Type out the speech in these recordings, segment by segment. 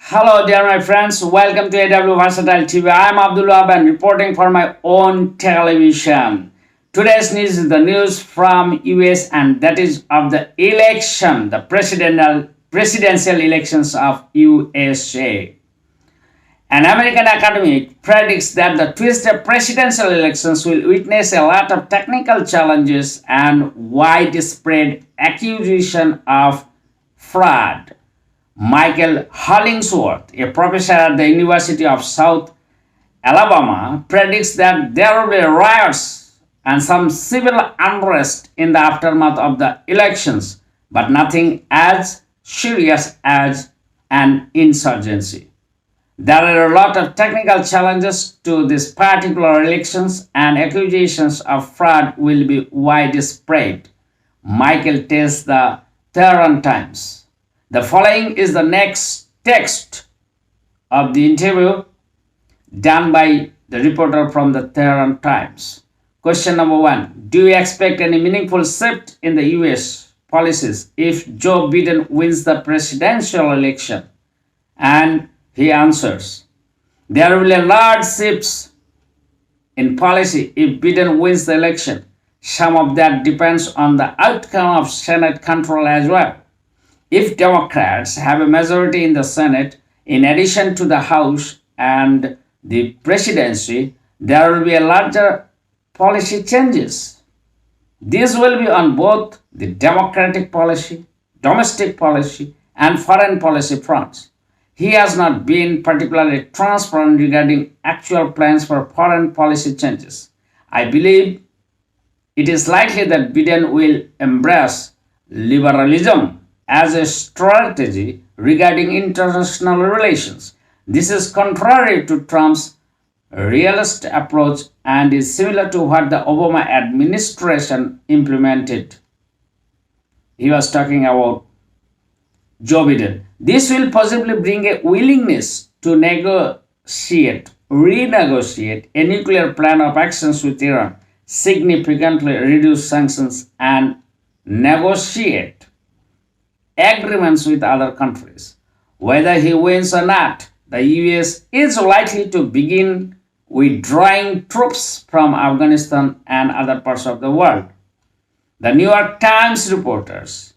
Hello, dear my friends. Welcome to AW Versatile TV. I am Abdul Wahab and reporting for my own television. Today's news is the news from US, and that is of the election, the presidential elections of USA. An American academic predicts that the Tuesday presidential elections will witness a lot of technical challenges and widespread accusation of fraud. Michael Hollingsworth, a professor at the University of South Alabama, predicts that there will be riots and some civil unrest in the aftermath of the elections, but nothing as serious as an insurgency. There are a lot of technical challenges to these particular elections, and accusations of fraud will be widespread, Michael tells the Tehran Times. The following is the next text of the interview done by the reporter from the Tehran Times. Question number 1. Do you expect any meaningful shift in the US policies if Joe Biden wins the presidential election? And he answers, there will be large shifts in policy if Biden wins the election. Some of that depends on the outcome of Senate control as well. If Democrats have a majority in the Senate, in addition to the House and the presidency, there will be a larger policy changes. This will be on both the democratic policy, domestic policy, and foreign policy fronts. He has not been particularly transparent regarding actual plans for foreign policy changes. I believe it is likely that Biden will embrace liberalism as a strategy regarding international relations. This is contrary to Trump's realist approach and is similar to what the Obama administration implemented. He was talking about Joe Biden. This will possibly bring a willingness to renegotiate a nuclear plan of actions with Iran, significantly reduce sanctions, and negotiate agreements with other countries. Whether he wins or not, the US is likely to begin withdrawing troops from Afghanistan and other parts of the world. The New York Times reporters.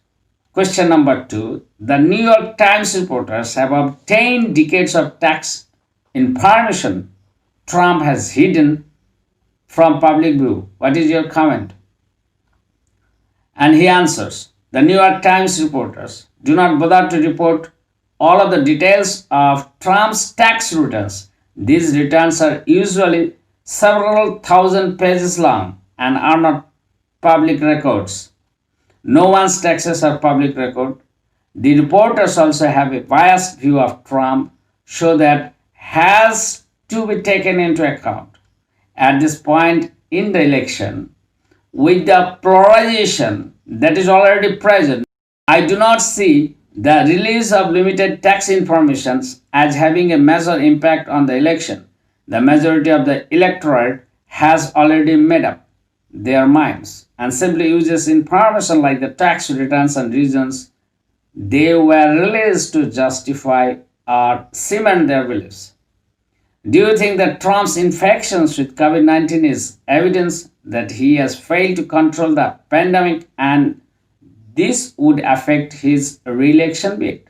Question number 2. The New York Times reporters have obtained decades of tax information Trump has hidden from public view. What is your comment? And he answers, the New York Times reporters do not bother to report all of the details of Trump's tax returns. These returns are usually several thousand pages long and are not public records. No one's taxes are public record. The reporters also have a biased view of Trump, so that has to be taken into account. At this point in the election, with the polarization that is already present, I do not see the release of limited tax information as having a major impact on the election. The majority of the electorate has already made up their minds and simply uses information like the tax returns and reasons they were released to justify or cement their beliefs. Do you think that Trump's infections with COVID-19 is evidence that he has failed to control the pandemic and this would affect his re-election bid?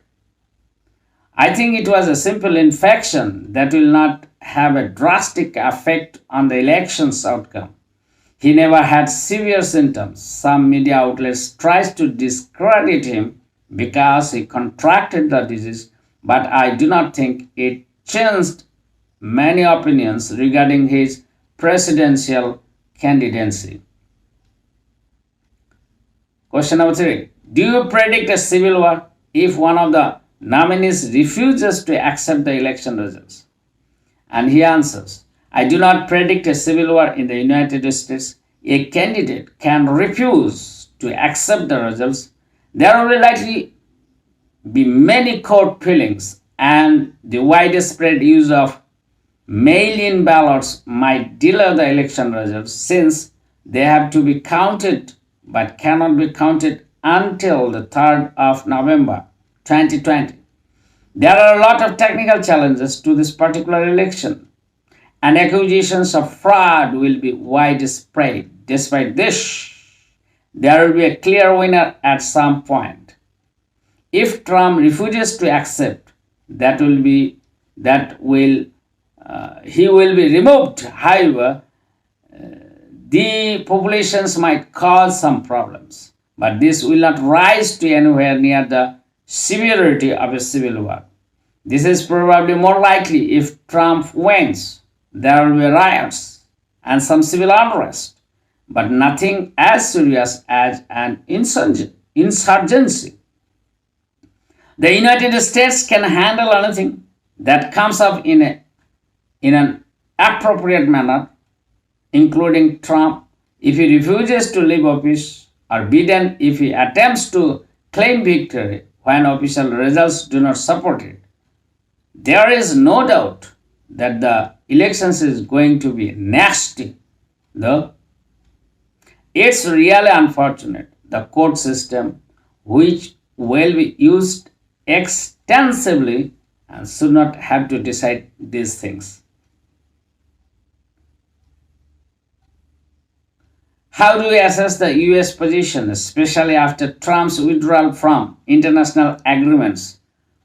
I think it was a simple infection that will not have a drastic effect on the election's outcome. He never had severe symptoms. Some media outlets tried to discredit him because he contracted the disease, but I do not think it changed many opinions regarding his presidential candidacy. Question number 3. Do you predict a civil war if one of the nominees refuses to accept the election results? And he answers, I do not predict a civil war in the United States. A candidate can refuse to accept the results. There will likely be many court fillings, and the widespread use of mail-in ballots might delay the election results since they have to be counted but cannot be counted until the 3rd of November 2020. There are a lot of technical challenges to this particular election, and accusations of fraud will be widespread. Despite this, there will be a clear winner at some point. If Trump refuses to accept, he will be removed. However, the populations might cause some problems, but this will not rise to anywhere near the severity of a civil war. This is probably more likely if Trump wins. There will be riots and some civil unrest, but nothing as serious as an insurgency. The United States can handle anything that comes up in an appropriate manner, including Trump if he refuses to leave office, or Biden if he attempts to claim victory when official results do not support it. There is no doubt that the elections is going to be nasty, though. It's really unfortunate the court system, which will be used extensively, and should not have to decide these things. How do we assess the US position, especially after Trump's withdrawal from international agreements?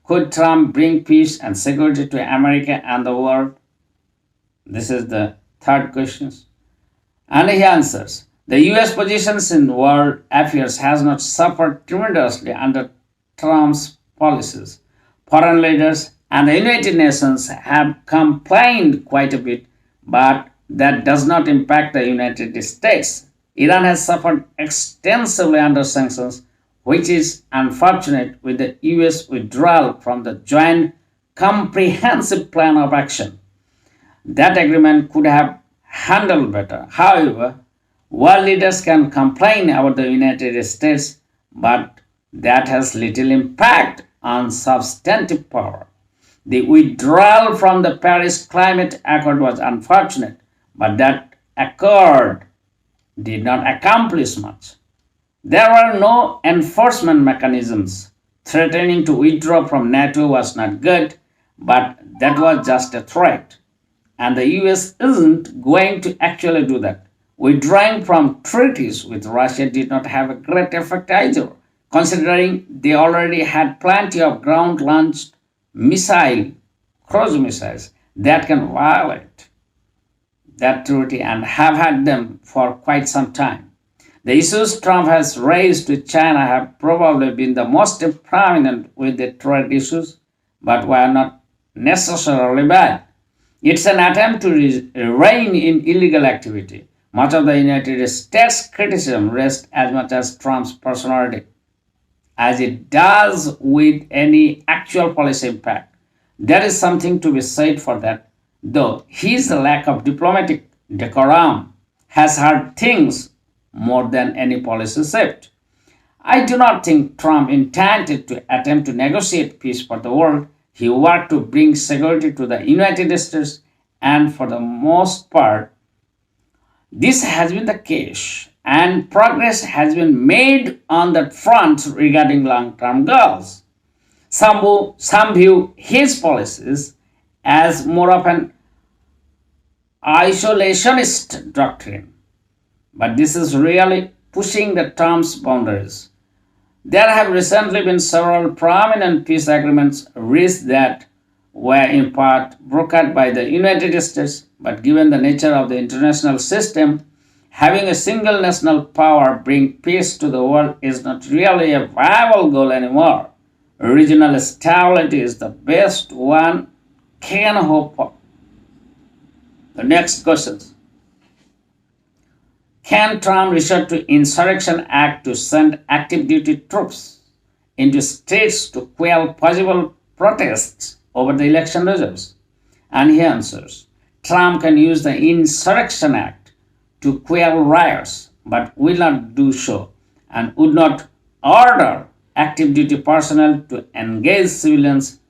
Could Trump bring peace and security to America and the world? This is the third question. And he answers, the US positions in world affairs has not suffered tremendously under Trump's policies. Foreign leaders and the United Nations have complained quite a bit, but that does not impact the United States. Iran has suffered extensively under sanctions, which is unfortunate with the US withdrawal from the Joint Comprehensive Plan of Action. That agreement could have handled better. However, world leaders can complain about the United States, but that has little impact on substantive power. The withdrawal from the Paris Climate Accord was unfortunate, but that accord did not accomplish much. There were no enforcement mechanisms. Threatening to withdraw from NATO was not good, but that was just a threat. And the US isn't going to actually do that. Withdrawing from treaties with Russia did not have a great effect either, considering they already had plenty of ground-launched cruise missiles that can violate that treaty and have had them for quite some time. The issues Trump has raised with China have probably been the most prominent with the trade issues, but were not necessarily bad. It's an attempt to rein in illegal activity. Much of the United States criticism rests as much as Trump's personality as it does with any actual policy impact. There is something to be said for that, though his lack of diplomatic decorum has hurt things more than any policy shift. I do not think Trump intended to attempt to negotiate peace for the world. He worked to bring security to the United States, and for the most part, this has been the case, and progress has been made on that front regarding long-term goals. Some view his policies as more of an isolationist doctrine, but this is really pushing the term's boundaries. There have recently been several prominent peace agreements reached that were in part brokered by the United States, but given the nature of the international system, having a single national power bring peace to the world is not really a viable goal anymore. Regional stability is the best one can hope for. The next questions. Can Trump resort to Insurrection Act to send active duty troops into states to quell possible protests over the election results? And he answers, Trump can use the Insurrection Act to quell riots, but will not do so, and would not order active duty personnel to engage civilians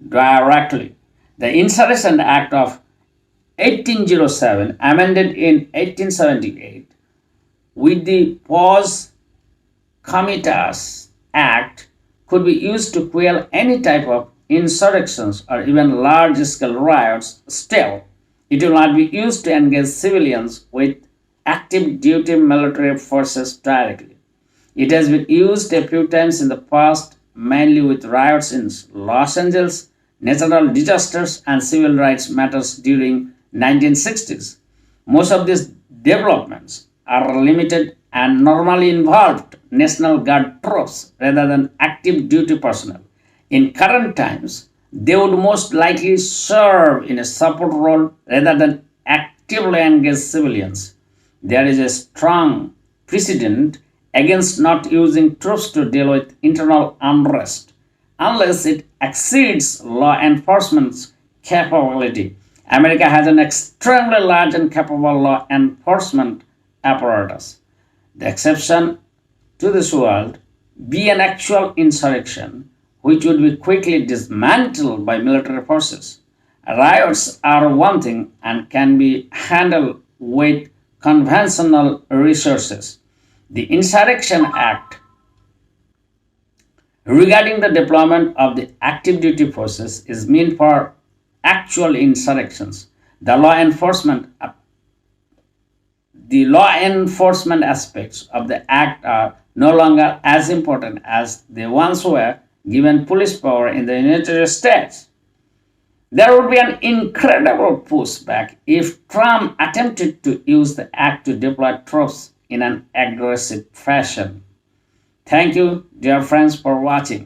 directly. The Insurrection Act of 1807, amended in 1878, with the Pause Comitas Act, could be used to quell any type of insurrections or even large-scale riots, still, it will not be used to engage civilians with active duty military forces directly. It has been used a few times in the past, mainly with riots in Los Angeles, natural disasters, and civil rights matters during 1960s. Most of these developments are limited and normally involved National Guard troops rather than active duty personnel. In current times, they would most likely serve in a support role rather than actively engage civilians. There is a strong precedent against not using troops to deal with internal unrest unless it exceeds law enforcement's capability. America has an extremely large and capable law enforcement apparatus. The exception to this would be an actual insurrection, which would be quickly dismantled by military forces. Riots are one thing and can be handled with conventional resources. The Insurrection Act regarding the deployment of the active duty forces is meant for actual insurrections. The law enforcement aspects of the act are no longer as important as they once were, given police power in the United States. There would be an incredible pushback if Trump attempted to use the act to deploy troops in an aggressive fashion. Thank you, dear friends, for watching.